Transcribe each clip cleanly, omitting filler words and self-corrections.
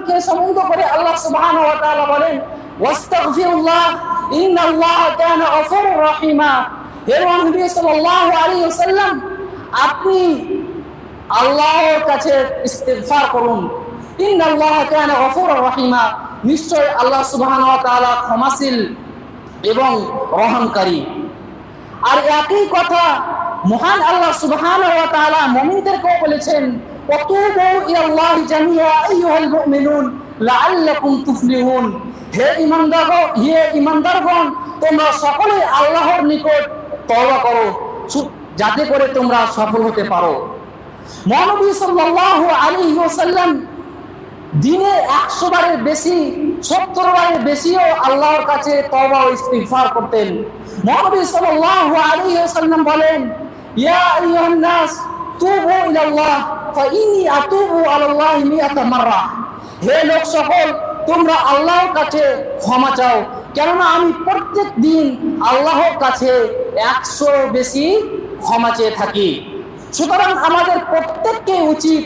ইমানকে সমুদ্র করে আল্লাহ সুবহানাহু ওয়া তাআলা বলেন ওয়াস্তাগফিরুল্লাহ ইন্নাল্লাহা কানা গফুরুর রহিমা। হে নবী সাল্লাল্লাহু আলাইহি ওয়াসাল্লাম, আপনি আল্লাহর কাছে ইস্তিগফার করুন। ইন্নাল্লাহা কানা গফুরুর রহিমা, নিশ্চয় আল্লাহ সুবহানাহু ওয়া তাআলা ক্ষমাশীল এবং রহমকারী। আর একই কথা মহান আল্লাহ সুবহানাহু ওয়া তাআলা মুমিনদেরকেও বলেছেন ওয়াতুবু ইলাল্লাহি জামিআ আইয়ুহাল মুমিনুন লাআল্লাকুম তুফলিহুন। হে ঈমানদারগণ, তোমরা সকলে আল্লাহর নিকট তওবা করো যাতে করে তোমরা সফল হতে পারো। নবী সাল্লাল্লাহু আলাইহি ওয়াসাল্লাম দিনে 100 বারের বেশি, 70 বারের বেশিও আল্লাহর কাছে তওবা ও ইস্তিগফার করতেন। নবী সাল্লাল্লাহু আলাইহি ওয়াসাল্লাম বলেন ইয়া আইয়ুহান নাস তুবু ইলাল্লাহ ফাইন্নী আতুবু আলাল্লাহি মিআতা মাররা। হে লোক সকল, তোমরা আল্লাহর কাছে ক্ষমা চাও, কেননা আমি প্রত্যেক দিন আল্লাহর কাছে 100 বেশি ক্ষমা চেয়ে থাকি। সুতরাং আমাদের প্রত্যেককে উচিত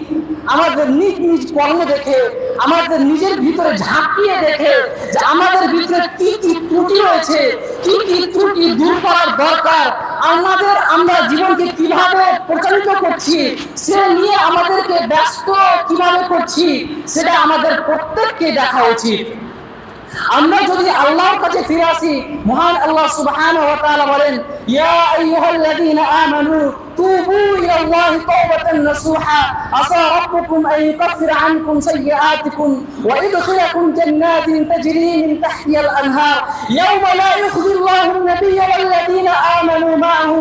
আমাদের নিজ নিজ কর্ম দেখে, আমাদের নিজের ভিতরে ঝাঁকিয়ে দেখে যে আমাদের ভিতরে কি কি ত্রুটি রয়েছে, কি কি ত্রুটি দূর করার দরকার, আমরা জীবনকে কিভাবে পরিচালিত করছি, সে নিয়ে আমাদেরকে ব্যস্ত কিভাবে করছি, সেটা আমাদের প্রত্যেককে দেখা উচিত। আমরা যদি আল্লাহর কাছে ফিরে আসি, মহান আল্লাহ সুবহানাহু ওয়া তাআলা বলেন ইয়া আইয়ুহাল্লাযীনা আমানু তুবু ইলাল্লাহি তাওবাতান নাসুহা আসা রাব্বুকুম আন ইউকাফিরা আনকুম সাইয়্যাতিকুম ওয়া ইদখিলাকুম জান্নাতিন তাজরি মিন তাহতিহাল আনহার ইয়াওমা লা ইউখযিল্লাহু আন-নাবিয়্যা ওয়াল্লাযীনা আমানু মা'আহু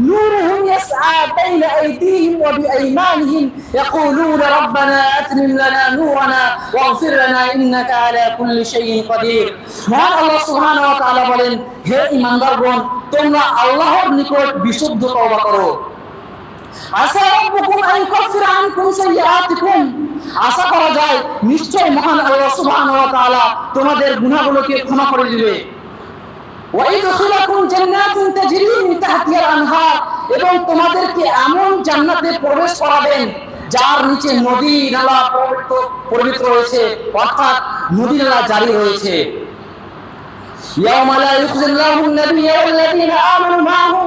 নূরুহুম ইয়াসআ বাইনা আইদিহিম ওয়া বিআইমানিহিম ইয়াকুলুনা রাব্বানা আতমিম লানা নূরানা ওয়াগফির লানা ইন্নাকা আলা কুল্লি শাইইন কাদির। মহান আল্লাহ সুবহানাহু ওয়া তাআলা বলেন হে ঈমানদারগণ, তোমরা আল্লাহর নিকট বিশুদ্ধ তওবা করো। আসা রাব্বুকুম আন ইউকাফিরা আনকুম সাইয়্যাতিকুম, আশা করা যায় নিশ্চয় মহান আল্লাহ সুবহানাহু ওয়া তাআলা তোমাদের গুনাহগুলোকে ক্ষমা করে দিবে। ওয়া ইদখিলাকুম জান্নাতিন তাজরি মিন তাহতিহাল আনহার, এবং তোমাদেরকে এমন জান্নাতে প্রবেশ করাবেন যার নিচে নদী নালা পবিত্র রয়েছে, অর্থাৎ নদী নালা জারি রয়েছে। ইয়াওমা লা ইউখযিল্লাহু আন-নাবিয়্যা ওয়াল্লাযীনা আমানু মা'আহু,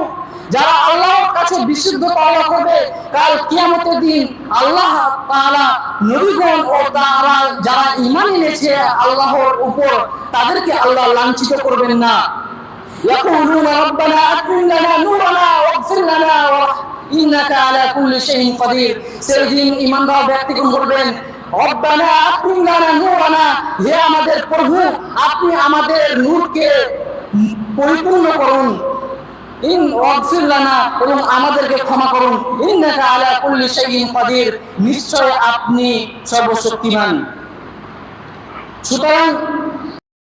যারা আল্লাহর কাছে বিশুদ্ধ তওবা করবে, কাল কিয়ামতের দিন আল্লাহ তাআলা নবীগণ ও তারা যারা ঈমান এনেছে আল্লাহর উপর, তাদেরকে আল্লাহ লাঞ্ছিত করবেন না। ইয়াকুলুনা রাব্বানা আতমিম লানা নূরানা ওয়াগফির লানা ইন্নাকা আলা কুল্লি শাইইন কাদির। সেদিন ঈমানদার ব্যক্তিগণ বলবেন রব্বানা আতমিম লানা নূরানা, হে আমাদের প্রভু, আপনি আমাদের নূরকে পরিপূর্ণ করুন। ওয়াগফির লানা, এবং আমাদেরকে ক্ষমা করুন। ইন্নাকা আলা কুল্লি শাইইন কাদির, নিশ্চয় আপনি সর্বশক্তিমান। সুতরাং